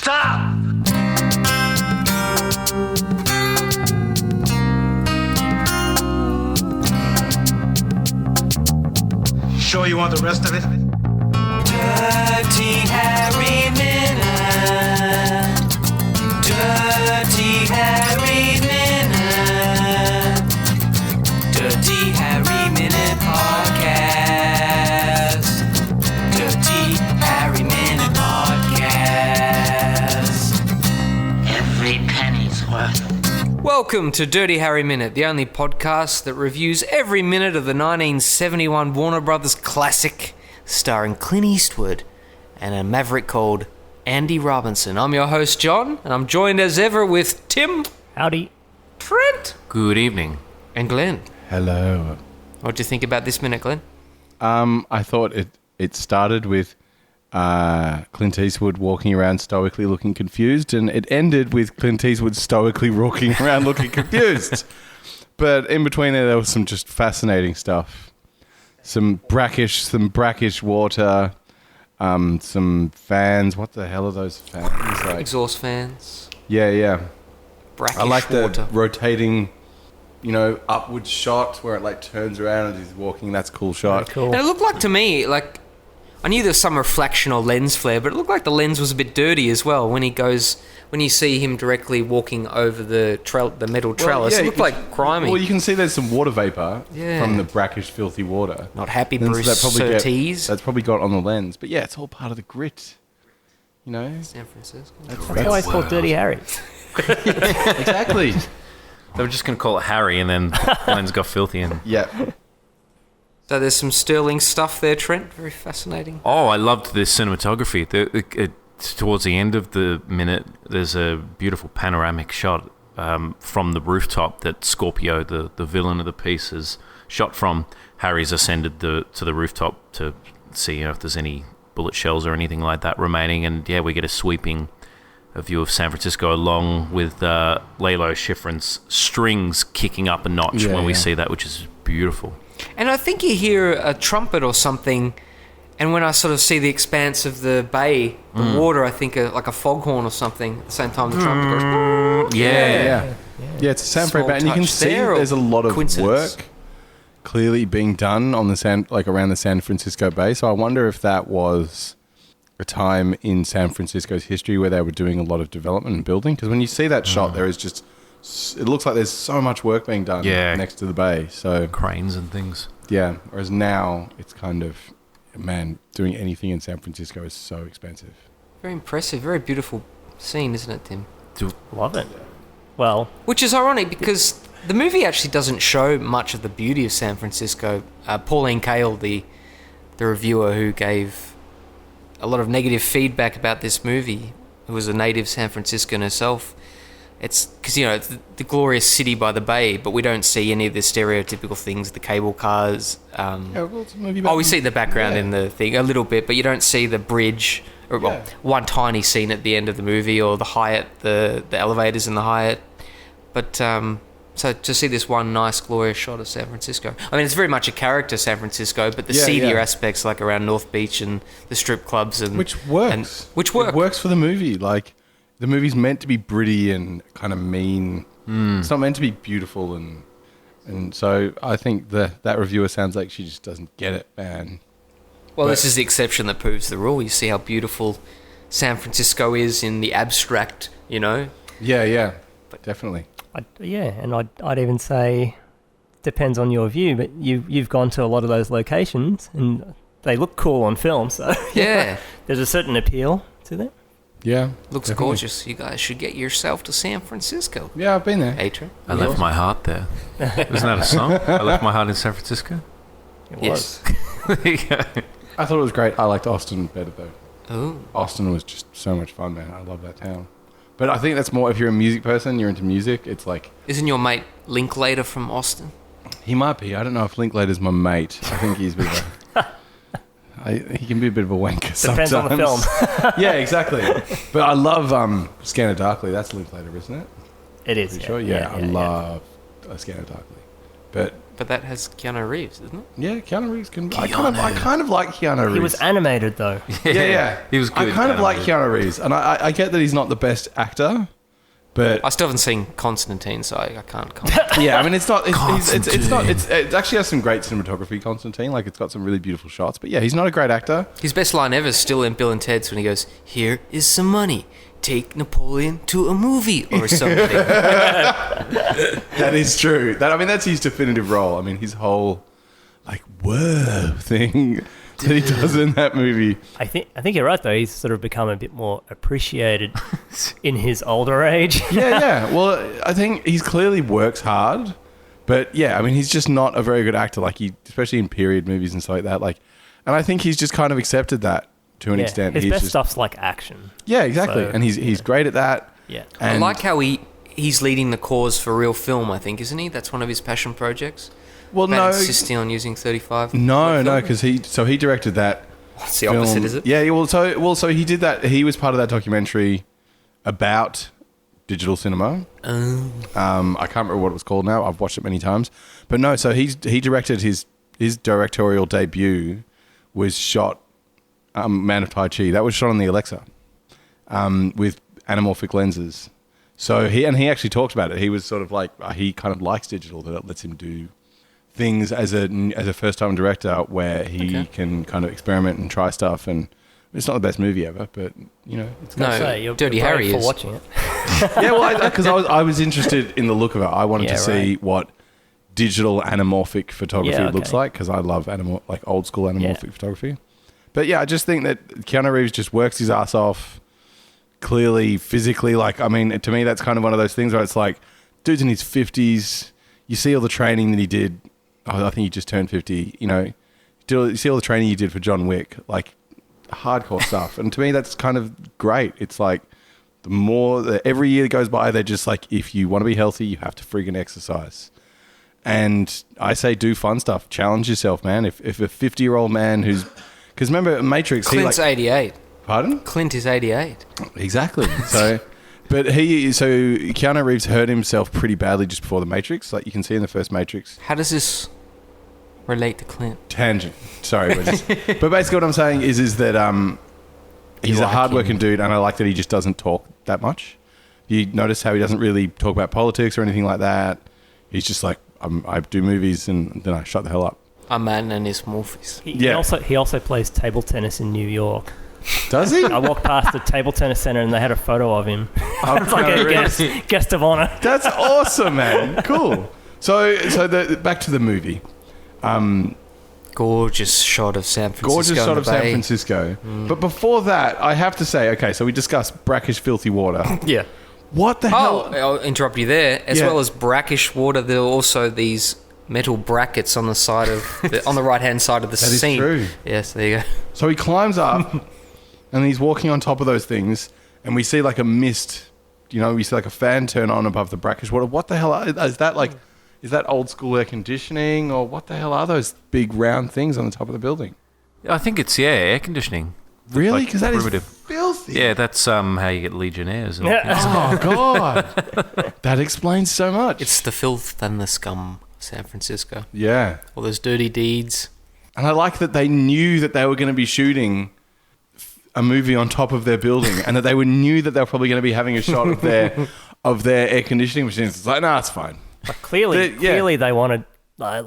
Stop! Sure you want the rest of it? Dirty Harry Minute. Dirty Harry Minute. Dirty Harry Minute Podcast. Dirty Harry Minute Podcast. Every penny's worth. Welcome to Dirty Harry Minute, the only podcast that reviews every minute of the 1971 Warner Brothers classic starring Clint Eastwood and a maverick called Andy Robinson. I'm your host, John, and I'm joined as ever with Tim. Howdy. Trent. Good evening. And Glenn. Hello. What do you think about this minute, Glenn? I thought it started with Clint Eastwood walking around stoically looking confused, and it ended with Clint Eastwood stoically walking around looking confused. But in between there was some just fascinating stuff. Some brackish water, some fans. What the hell are those fans? Like, Exhaust fans. yeah. Brackish I like water. the rotating, upward shot where it like turns around and he's walking. That's a cool shot. Cool. And it looked like to me, like, I knew there was some reflection or lens flare, but it looked like the lens was a bit dirty as well when you see him directly walking over the metal trellis. yeah, It looked like grimy. Well, you can see there's some water vapor Yeah. from the brackish, filthy water. Not happy And so Bruce Surtees. that's probably got on the lens. But yeah, it's all part of the grit. San Francisco. That's why it's called Dirty Harry. Exactly. They were just going to call it Harry, and then Glenn's got filthy. And Yeah. So there's some sterling stuff there, Trent. Very fascinating. oh, I loved the cinematography. Towards the end of the minute, there's a beautiful panoramic shot from the rooftop that Scorpio, the villain of the piece, has shot from. Harry's ascended to the rooftop to see if there's any bullet shells or anything like that remaining, and yeah, we get a view of San Francisco along with Lalo Schifrin's strings kicking up a notch when we see that, which is beautiful. And I think you hear a trumpet or something, and when I sort of see the expanse of the bay, the water, I think like a foghorn or something. At the same time, the trumpet goes. Yeah, it's a sound Small band, and you can touch see there, or there's a lot of coincidence? work clearly being done on around the San Francisco Bay. So I wonder if that was a time in San Francisco's history where they were doing a lot of development and building. Because when you see that shot, there is just, it looks like there's so much work being done next to the bay. So Cranes and things. yeah, whereas now it's kind of, man, doing anything in San Francisco is so expensive. Very impressive, very beautiful scene, isn't it, Tim? Love it. Well, Which is ironic because the movie actually doesn't show much of the beauty of San Francisco. Pauline Kael, the reviewer who gave a lot of negative feedback about this movie, who was a native San Franciscan herself, it's because, it's the glorious city by the bay, but we don't see any of the stereotypical things, the cable cars. It's a movie about We see the background in the thing a little bit, but you don't see the bridge, or one tiny scene at the end of the movie, or the Hyatt, the elevators in the Hyatt. But so to see this one nice, glorious shot of San Francisco. I mean, it's very much a character, San Francisco, but the seedier aspects, like around North Beach and the strip clubs, which works. Which work. It works for the movie. Like, the movie's meant to be gritty and kind of mean. It's not meant to be beautiful, and so I think that reviewer sounds like she just doesn't get it, man. Well, this is the exception that proves the rule. You see how beautiful San Francisco is in the abstract, Yeah, definitely. I'd even say depends on your view, but you've gone to a lot of those locations and they look cool on film, so Yeah. there's a certain appeal to them. Yeah, Looks definitely. gorgeous. You guys should get yourself to San Francisco. Yeah, I've been there. Adrian? I left my heart there. Isn't that a song? I left my heart in San Francisco. It Yes. There you go. I thought it was great. I liked Austin better though. Oh. Austin was just so much fun, man. I love that town. But I think that's more if you're a music person, you're into music. It's like, Isn't your mate Linklater from Austin? he might be. I don't know if Linklater's my mate. I think he's a bit of he can be a bit of a wanker sometimes. Depends on the film. Yeah, exactly. But I love Scanner Darkly. That's Linklater, isn't it? It is. Pretty sure. Yeah, I love Scanner Darkly. But But that has Keanu Reeves, isn't it? Yeah, Keanu Reeves can. I kind of like Keanu Reeves. He was animated though. Yeah. He was good. I kind of like Reeves. Keanu Reeves, and I get that he's not the best actor, but I still haven't seen Constantine, so I can't comment. yeah, I mean, it's not. It's not. Constantine. It actually has some great cinematography. Constantine, like it's got some really beautiful shots. But yeah, he's not a great actor. His best line ever is still in Bill and Ted's when he goes, "Here is some money. Take Napoleon to a movie," or something. That is true. That's his definitive role. I mean, his whole like whoa thing that he does in that movie. I think you're right though. He's sort of become a bit more appreciated in his older age. Yeah. Well, I think he's clearly works hard, but yeah, I mean, he's just not a very good actor. Like especially in period movies and stuff like that. Like, and I think he's just kind of accepted that to an extent. His He's best just, stuff's like action. Yeah, exactly. So, and he's great at that. Yeah. I And like how he's leading the cause for real film, I think, isn't he? That's one of his passion projects. well, About no, insisting on using 35. no, because he directed that. It's the opposite, film. is it? Yeah. So he did that. He was part of that documentary about digital cinema. I can't remember what it was called now. I've watched it many times, but no. So he directed his directorial debut was shot. Man of Tai Chi. That was shot on the Alexa with anamorphic lenses. So he actually talked about it. He was sort of like he kind of likes digital, that it lets him do things as a first time director where he can kind of experiment and try stuff. And it's not the best movie ever, but you know, it's No, Dirty you're Harry brave is. for watching it. yeah. Well, because I was interested in the look of it. I wanted to Yeah, see right. what digital anamorphic photography Yeah, looks okay. like, because I love like old school anamorphic photography. But yeah, I just think that Keanu Reeves just works his ass off. Clearly, physically, like, I mean, to me, that's kind of one of those things where it's like, dude's in his 50s. You see all the training that he did. I think he just turned 50. You know, you see all the training he did for John Wick, like hardcore stuff. And to me, that's kind of great. It's like every year that goes by, they're just like, if you want to be healthy, you have to friggin' exercise. And I say, do fun stuff. Challenge yourself, man. If a 50-year-old man because remember Matrix, Clint's 88. Pardon? Clint is 88. Exactly. So, but Keanu Reeves hurt himself pretty badly just before the Matrix. Like you can see in the first Matrix. How does this relate to Clint? Tangent. Sorry, but basically what I'm saying is that he's a hardworking dude, and I like that he just doesn't talk that much. You notice how he doesn't really talk about politics or anything like that. He's just like, I do movies and then I shut the hell up. A man and his morphies. He also plays table tennis in New York. Does he? I walked past the table tennis center and they had a photo of him. It's like a guest of honor. That's awesome, man. Cool. So back to the movie. Gorgeous shot of San Francisco. Gorgeous shot on the of San bay. Francisco. But before that, I have to say, okay, so we discussed brackish, filthy water. Yeah. What the hell? Oh, I'll interrupt you there. As Yeah. well as brackish water, there are also these metal brackets on the side of on the right hand side of the That is scene. true. Yes, there you go. So he climbs up and he's walking on top of those things, and we see like a mist, we see like a fan turn on above the brackish water. What the hell is that like? Is that old school air conditioning, or what the hell are those big round things on the top of the building? I think it's air conditioning. Really? Like Because that is primitive. filthy. Yeah, that's how you get Legionnaires. And Oh, God. That explains so much. It's the filth and the scum of San Francisco. Yeah. All those dirty deeds. And I like that they knew that they were going to be shooting a movie on top of their building, and that they knew that they were probably going to be having a shot of their air conditioning machines. It's like, nah, it's fine. But clearly they wanted, I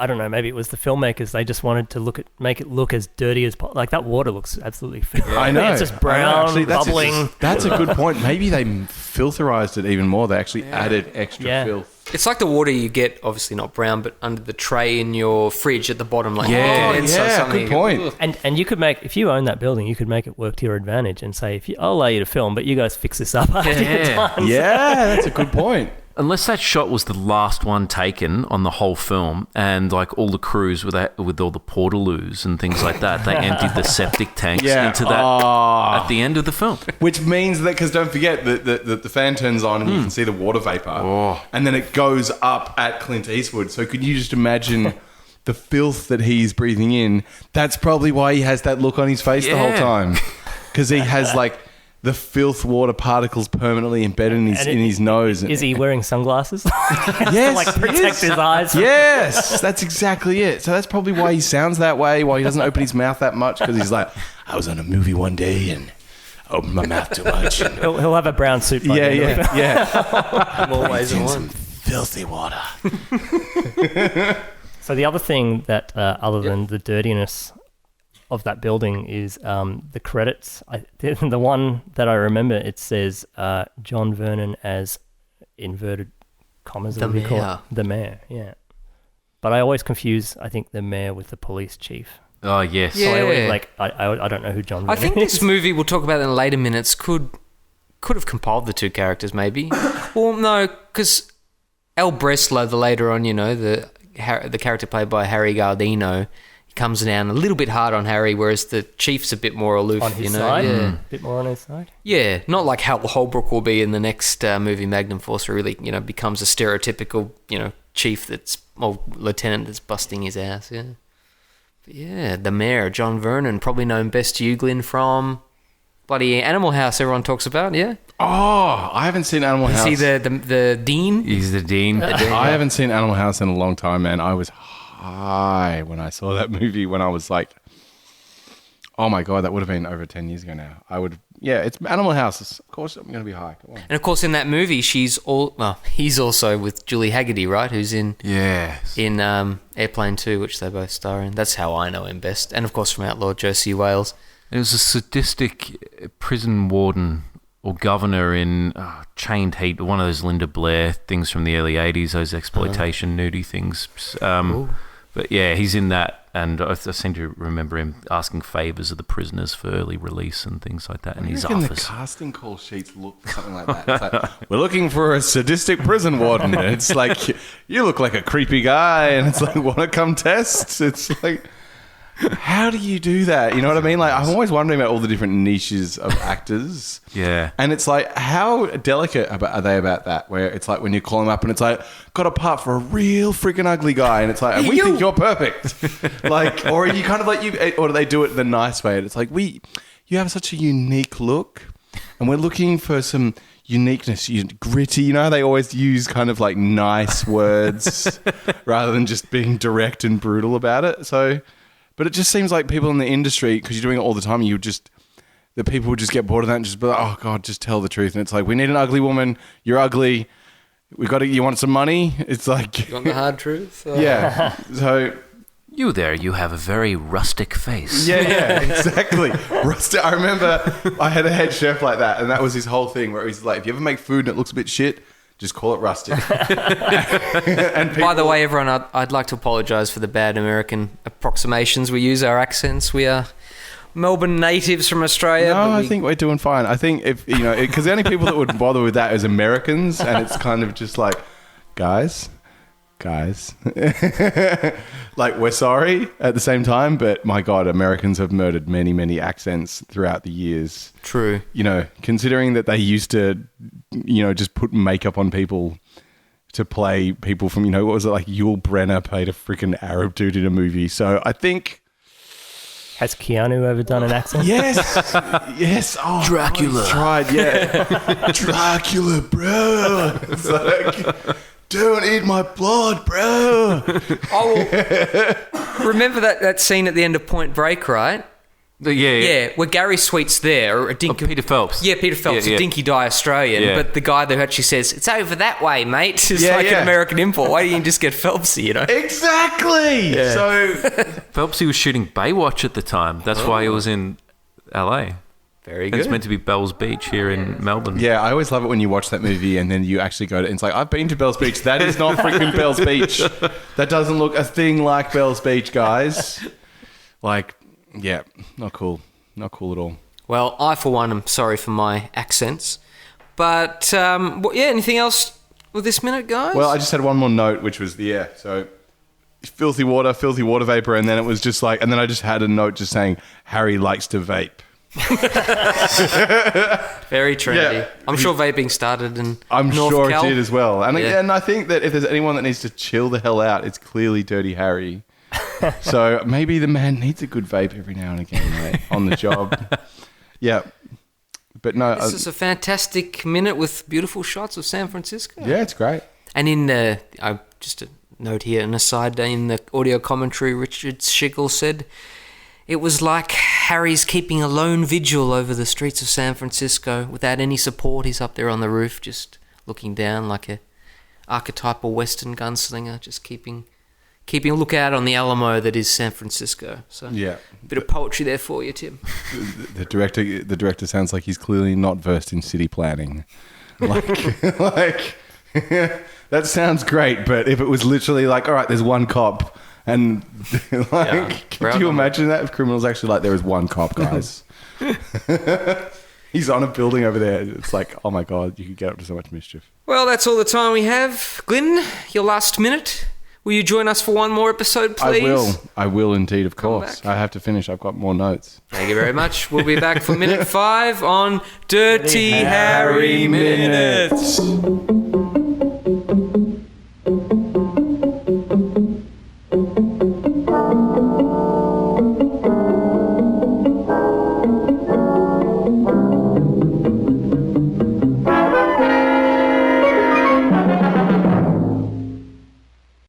don't know, maybe it was the filmmakers. They just wanted to make it look as dirty as possible. Like that water looks absolutely filthy. I know. It's just brown, Actually, bubbling. That's a good point. Maybe they filterized it even more. They actually added extra filth. It's like the water you get, obviously not brown, but under the tray in your fridge at the bottom. Like, Good point. And you could if you own that building, you could make it work to your advantage and say, I'll allow you to film, but you guys fix this up after you're done. Yeah, that's a good point. Unless that shot was the last one taken on the whole film, and like all the crews with all the portaloos and things like that, they emptied the septic tanks into that at the end of the film. Which means that, because don't forget that the fan turns on and you can see the water vapor, and then it goes up at Clint Eastwood. So could you just imagine the filth that he's breathing in? That's probably why he has that look on his face the whole time, because he has like the filth water particles permanently embedded in his nose. Is he wearing sunglasses? Yes, like protect his eyes. Yes, that's exactly it. So that's probably why he sounds that way, why he doesn't open his mouth that much, because he's like, I was on a movie one day and opened my mouth too much. And He'll have a brown suit. By the end of it. yeah. More ways than Some one. filthy water. So the other thing that, other than the dirtiness of that building, is the credits. The one that I remember, it says John Vernon as inverted commas. The mayor. The mayor, yeah. But I always confuse, I think, the mayor with the police chief. Oh, yes. Yeah. So I always, I don't know who John Vernon I think is. this movie we'll talk about in later minutes could have compiled the two characters, maybe. Well, no, because El Breslau, the later on, the character played by Harry Gardino, he comes down a little bit hard on Harry, whereas the chief's a bit more aloof. On his side? Yeah. A bit more on his side? Yeah, not like Hal Holbrook will be in the next movie, Magnum Force, where really, becomes a stereotypical, chief lieutenant that's busting his ass, yeah. But yeah, the mayor, John Vernon, probably known best to you, Glyn, from bloody Animal House everyone talks about, yeah? Oh, I haven't seen Animal House. Is he the dean? He's the dean. I haven't seen Animal House in a long time, man. I was high when I saw that movie when I was like, oh my God, that would have been over 10 years ago now. It's Animal House. Of course, I'm going to be high. Come on. And of course, in that movie, he's also with Julie Haggerty, right? Who's in Yes. Airplane 2, which they both star in. That's how I know him best. And of course, from Outlaw Josie Wales. It was a sadistic prison warden or governor in Chained Heat, one of those Linda Blair things from the early 80s, those exploitation nudie things. But yeah, he's in that, and I seem to remember him asking favours of the prisoners for early release and things like that in his The office. casting call sheets look something like that. It's like, we're looking for a sadistic prison warden. And it's like, you look like a creepy guy, and it's like, want to come test? It's like, how do you do that? You know what I mean? Like, I'm always wondering about all the different niches of actors. Yeah. And it's like, how delicate are they about that? Where it's like when you call them up and it's like, got a part for a real freaking ugly guy, and it's like, we think you're perfect. Like, or you kind of like or do they do it the nice way? And it's like, you have such a unique look, and we're looking for some uniqueness, gritty. They always use kind of like nice words rather than just being direct and brutal about it. So. But it just seems like people in the industry, because you're doing it all the time, the people would just get bored of that and just be like, oh God, just tell the truth. And it's like, we need an ugly woman. You're ugly. You want some money? It's like... You want the hard truth? Yeah. So... You there, you have a very rustic face. Yeah, exactly. Rustic. I remember I had a head chef like that, and that was his whole thing, where he's like, if you ever make food and it looks a bit shit, just call it rustic. And By the way, everyone, I'd like to apologise for the bad American approximations we use, our accents. We are Melbourne natives from Australia. No, I think we're doing fine. I think if, because the only people that would bother with that is Americans, and it's kind of just like, guys, like, we're sorry at the same time, but my God, Americans have murdered many, many accents throughout the years. True. Considering that they used to, just put makeup on people to play people from, what was it, like Yul Brynner played a freaking Arab dude in a movie. So I think... Has Keanu ever done an accent? Yes. Oh, Dracula. He's tried, yeah. Dracula, bro. It's like... Don't eat my blood, bro. Remember that scene at the end of Point Break, right? Yeah. Where Gary Sweet's there. Peter Phelps. Yeah, Peter Phelps, Yeah. a dinky die Australian. Yeah. But the guy that actually says, it's over that way, mate. It's Yeah, like yeah. an American import. Why don't you just get Phelpsy, Exactly. Yeah. So... Phelpsy was shooting Baywatch at the time. That's why he was in LA. Very good. It's meant to be Bell's Beach here in Melbourne. Yeah, I always love it when you watch that movie and then you actually go to... It's like, I've been to Bell's Beach. That is not freaking Bell's Beach. That doesn't look a thing like Bell's Beach, guys. Like, yeah, not cool. Not cool at all. Well, I, for one, am sorry for my accents. But, anything else with this minute, guys? Well, I just had one more note, which was so filthy water vapor, and then it was just like... And then I just had a note just saying, Harry likes to vape. Very trendy. Yeah. I'm sure vaping started in I'm North sure Cal. it did as well. And Yeah. again, I think that if there's anyone that needs to chill the hell out, it's clearly Dirty Harry. So maybe the man needs a good vape every now and again, mate, on the job. Yeah. But no, This is a fantastic minute with beautiful shots of San Francisco. yeah, it's great. And in the, just a note here, an aside, in the audio commentary, Richard Schickel said, it was like Harry's keeping a lone vigil over the streets of San Francisco without any support. He's up there on the roof just looking down like a archetypal Western gunslinger, just keeping a lookout on the Alamo that is San Francisco. So Yeah. a bit of poetry there for you, Tim. The director sounds like he's clearly not versed in city planning. Like that sounds great, but if it was literally like, all right, there's one cop, and could you imagine that if criminals actually like there is one cop, guys? He's on a building over there. It's like, oh my god, you could get up to so much mischief. Well, that's all the time we have. Glyn, your last minute. Will you join us for one more episode, please? I will indeed, of course. back. I have to finish. I've got more notes. Thank you very much. We'll be back for minute 5 on Dirty Harry Minutes.